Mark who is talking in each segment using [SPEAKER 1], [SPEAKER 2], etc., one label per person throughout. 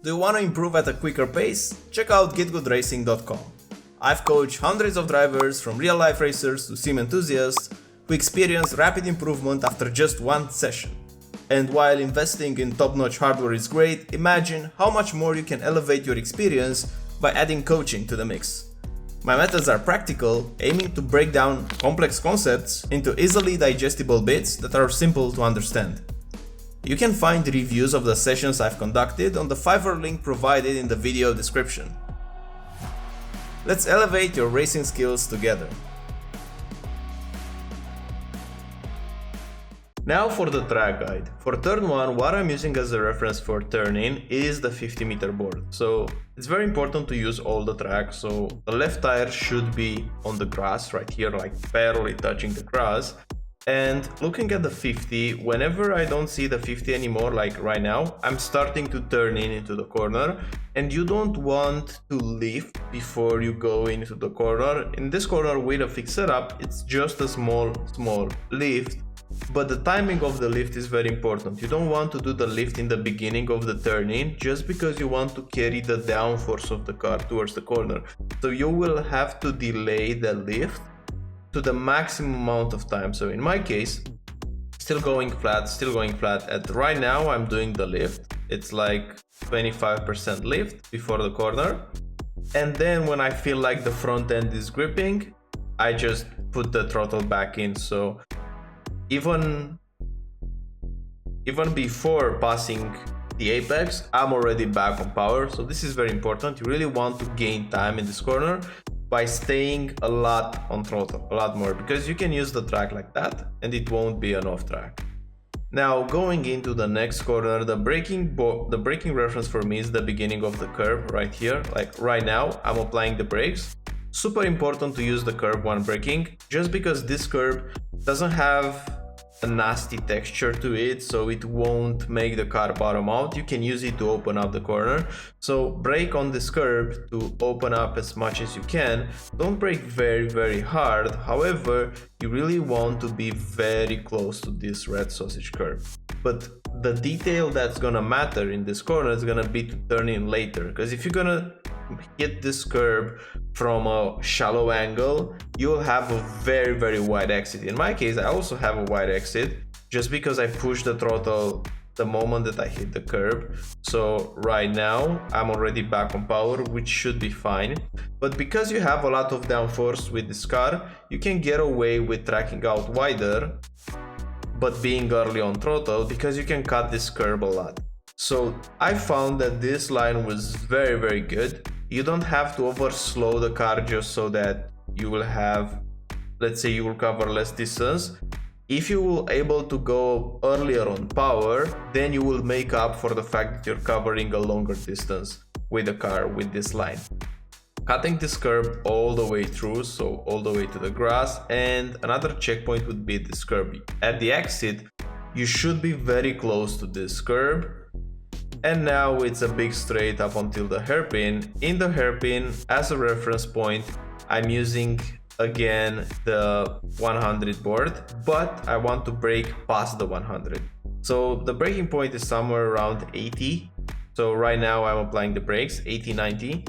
[SPEAKER 1] Do you want to improve at a quicker pace? Check out GITGUDracing.com. I've coached hundreds of drivers, from real-life racers to sim enthusiasts, who experience rapid improvement after just one session. And while investing in top-notch hardware is great, imagine how much more you can elevate your experience by adding coaching to the mix. My methods are practical, aiming to break down complex concepts into easily digestible bits that are simple to understand. You can find reviews of the sessions I've conducted on the Fiverr link provided in the video description. Let's elevate your racing skills together. Now for the track guide. For turn 1, what I'm using as a reference for turning is the 50-meter board. So it's very important to use all the track. So the left tire should be on the grass right here, like barely touching the grass. And looking at the 50, whenever I don't see the 50 anymore, like right now, I'm starting to turn into the corner, and you don't want to lift before you go into the corner. In this corner with a fixed setup, it's just a small lift, but the timing of the lift is very important. You don't want to do the lift in the beginning of the turn-in just because you want to carry the downforce of the car towards the corner. So you will have to delay the lift to the maximum amount of time. So in my case, still going flat, and right now I'm doing the lift. It's like 25% lift before the corner. And then when I feel like the front end is gripping, I just put the throttle back in. So even before passing the apex, I'm already back on power. So this is very important. You really want to gain time in this corner by staying a lot on throttle, a lot more, because you can use the track like that and it won't be an off track. Now going into the next corner, the braking reference for me is the beginning of the curve right here. Like right now I'm applying the brakes. Super important to use the curve when braking, just because this curve doesn't have a nasty texture to it, so it won't make the car bottom out. You can use it to open up the corner. So brake on this curve to open up as much as you can. Don't brake very hard. However, you really want to be very close to this red sausage curve. But the detail that's gonna matter in this corner is gonna be to turn in later, because if you're gonna hit this curve from a shallow angle, you'll have a very wide exit. In my case, I also have a wide exit just because I pushed the throttle the moment that I hit the curve. So right now I'm already back on power, which should be fine. But because you have a lot of downforce with this car, you can get away with tracking out wider but being early on throttle, because you can cut this curve a lot. So I found that this line was very good. You don't have to overslow the car just so that you will have, let's say you will cover less distance. If you will able to go earlier on power, then you will make up for the fact that you're covering a longer distance with the car with this line. Cutting this curve all the way through, so all the way to the grass. And another checkpoint would be this curve. At the exit, you should be very close to this curve. And now it's a big straight up until the hairpin. In the hairpin, as a reference point, I'm using again the 100 board, but I want to brake past the 100. So the braking point is somewhere around 80. So right now I'm applying the brakes 80-90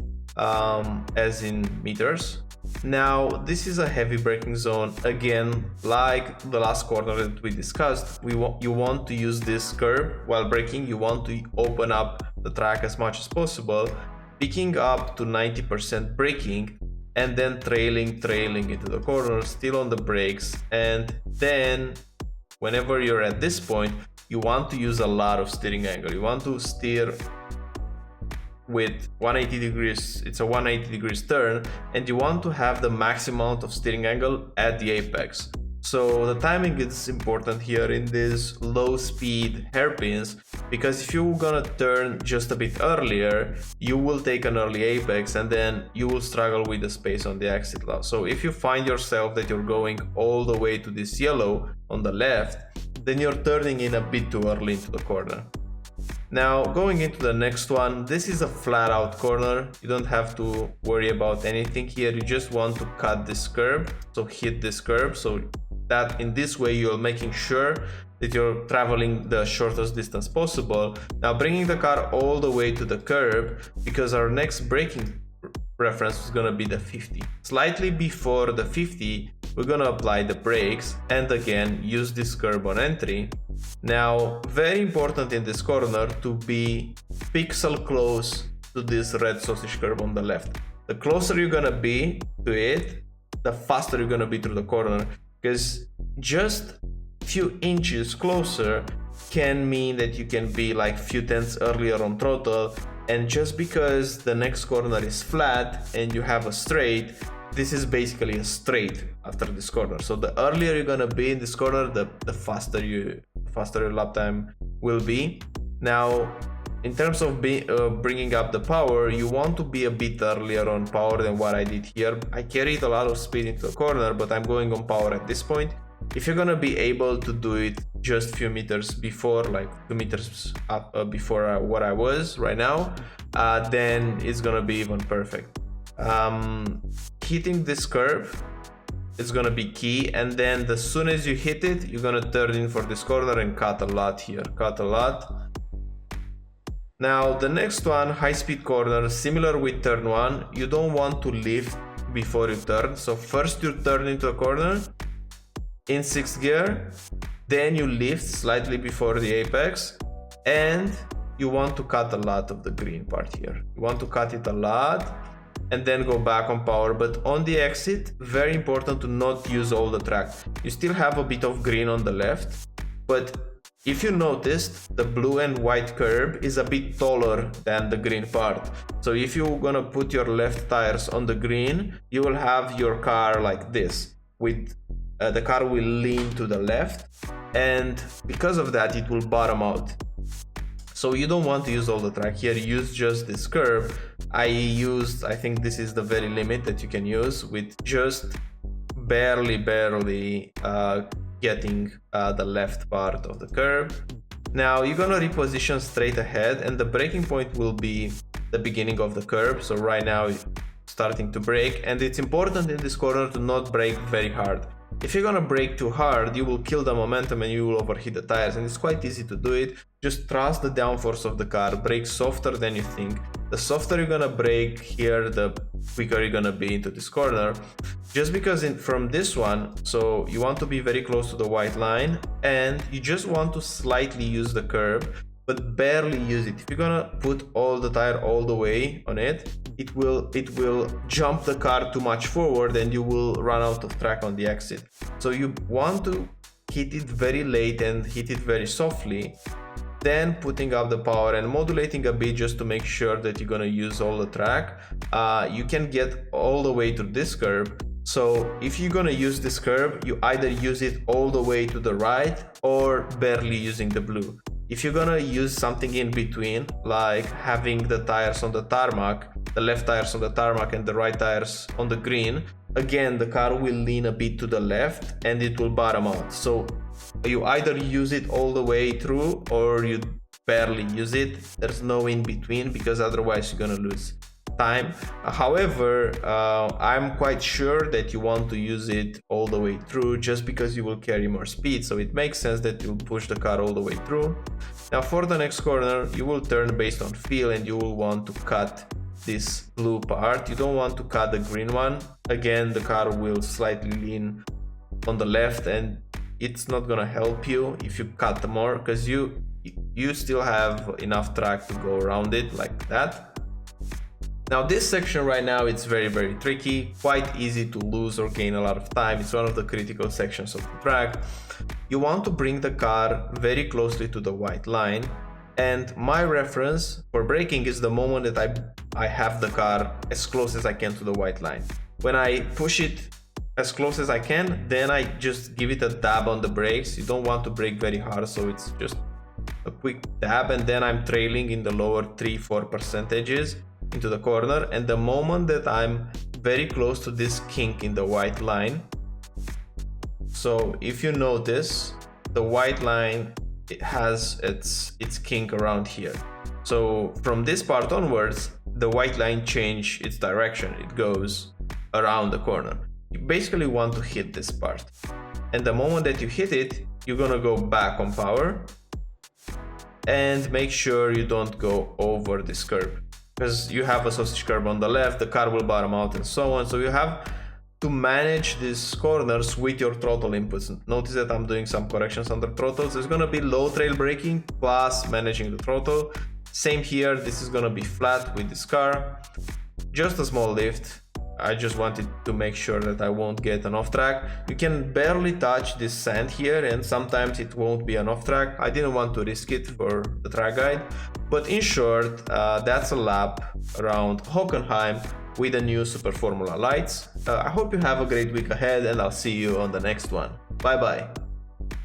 [SPEAKER 1] as in meters. Now this is a heavy braking zone. Again, like the last corner that we discussed, you want to use this curve while braking. You want to open up the track as much as possible, picking up to 90% braking, and then trailing into the corner, still on the brakes. And then whenever you're at this point, you want to use a lot of steering angle. You want to steer with 180 degrees. It's a 180 degrees turn, and you want to have the maximum amount of steering angle at the apex. So the timing is important here in these low speed hairpins, because if you're gonna turn just a bit earlier, you will take an early apex and then you will struggle with the space on the exit lock. So if you find yourself that you're going all the way to this yellow on the left, then you're turning in a bit too early into the corner. Now going into the next one, this is a flat out corner. You don't have to worry about anything here. You just want to cut this curve, so hit this curve. So that in this way you're making sure that you're traveling the shortest distance possible. Now bringing the car all the way to the curb, because our next braking reference is gonna be the 50. Slightly before the 50, we're gonna apply the brakes and again use this curb on entry. Now, very important in this corner to be pixel close to this red sausage curb on the left. The closer you're gonna be to it, the faster you're gonna be through the corner, because just few inches closer can mean that you can be like few tenths earlier on throttle. And just because the next corner is flat and you have a straight, this is basically a straight after this corner. So the earlier you're gonna be in this corner, the faster your lap time will be. Now, in terms of bringing up the power, you want to be a bit earlier on power than what I did here. I carried a lot of speed into the corner, but I'm going on power at this point. If you're gonna be able to do it just a few meters before, like 2 meters up before what I was right now, then it's gonna be even perfect. Hitting this curve is gonna be key, and then as soon as you hit it, you're gonna turn in for this corner and cut a lot here, cut a lot. Now the next one, high speed corner, similar with turn 1, you don't want to lift before you turn. So first you turn into a corner in 6th gear, then you lift slightly before the apex, and you want to cut a lot of the green part here. You want to cut it a lot and then go back on power. But on the exit, very important to not use all the track. You still have a bit of green on the left, but if you noticed, the blue and white curb is a bit taller than the green part. So if you're gonna put your left tires on the green, you will have your car like this, with the car will lean to the left, and because of that it will bottom out. So you don't want to use all the track here, use just this curve. I think this is the very limit that you can use, with just barely getting the left part of the curve. Now you're gonna reposition straight ahead, and the braking point will be the beginning of the curve. So right now it's starting to brake, and it's important in this corner to not brake very hard. If you're gonna brake too hard, you will kill the momentum and you will overheat the tires, and it's quite easy to do it. Just trust the downforce of the car, brake softer than you think. The softer you're gonna brake here, the quicker you're gonna be into this corner. Just because from this one, so you want to be very close to the white line, and you just want to slightly use the curb, but barely use it. If you're gonna put all the tire all the way on it, it will jump the car too much forward and you will run out of track on the exit. So you want to hit it very late and hit it very softly, then putting up the power and modulating a bit just to make sure that you're gonna use all the track. You can get all the way to this curve. So if you're gonna use this curve, you either use it all the way to the right or barely using the blue. If you're gonna use something in between, like having the tires on the tarmac, the left tires on the tarmac and the right tires on the green, again the car will lean a bit to the left and it will bottom out. So you either use it all the way through or you barely use it. There's no in between, because otherwise you're gonna lose time. However, I'm quite sure that you want to use it all the way through, just because you will carry more speed, so it makes sense that you'll push the car all the way through. Now for the next corner, you will turn based on feel, and you will want to cut this blue part. You don't want to cut the green one. Again, the car will slightly lean on the left, and it's not gonna help you if you cut more, because you still have enough track to go around it like that. Now this section right now, it's very tricky, quite easy to lose or gain a lot of time. It's one of the critical sections of the track. You want to bring the car very closely to the white line, and my reference for braking is the moment that I have the car as close as I can to the white line. When I push it as close as I can, then I just give it a dab on the brakes. You don't want to brake very hard, so it's just a quick dab, and then I'm trailing in the lower 3-4 percentages into the corner. And the moment that I'm very close to this kink in the white line, so if you notice, the white line, it has its kink around here. So from this part onwards, the white line change its direction. It goes around the corner. You basically want to hit this part. and the moment that you hit it, you're gonna go back on power, and make sure you don't go over this curb, because you have a sausage curb on the left, the car will bottom out and so on. So you have to manage these corners with your throttle inputs. Notice that I'm doing some corrections on the throttles. There's gonna be low trail braking plus managing the throttle. Same here, this is gonna be flat with this car. Just a small lift. I just wanted to make sure that I won't get an off track. You can barely touch this sand here, and sometimes it won't be an off track. I didn't want to risk it for the track guide. But in short, that's a lap around Hockenheim with the new Super Formula lights. I hope you have a great week ahead, and I'll see you on the next one. Bye bye.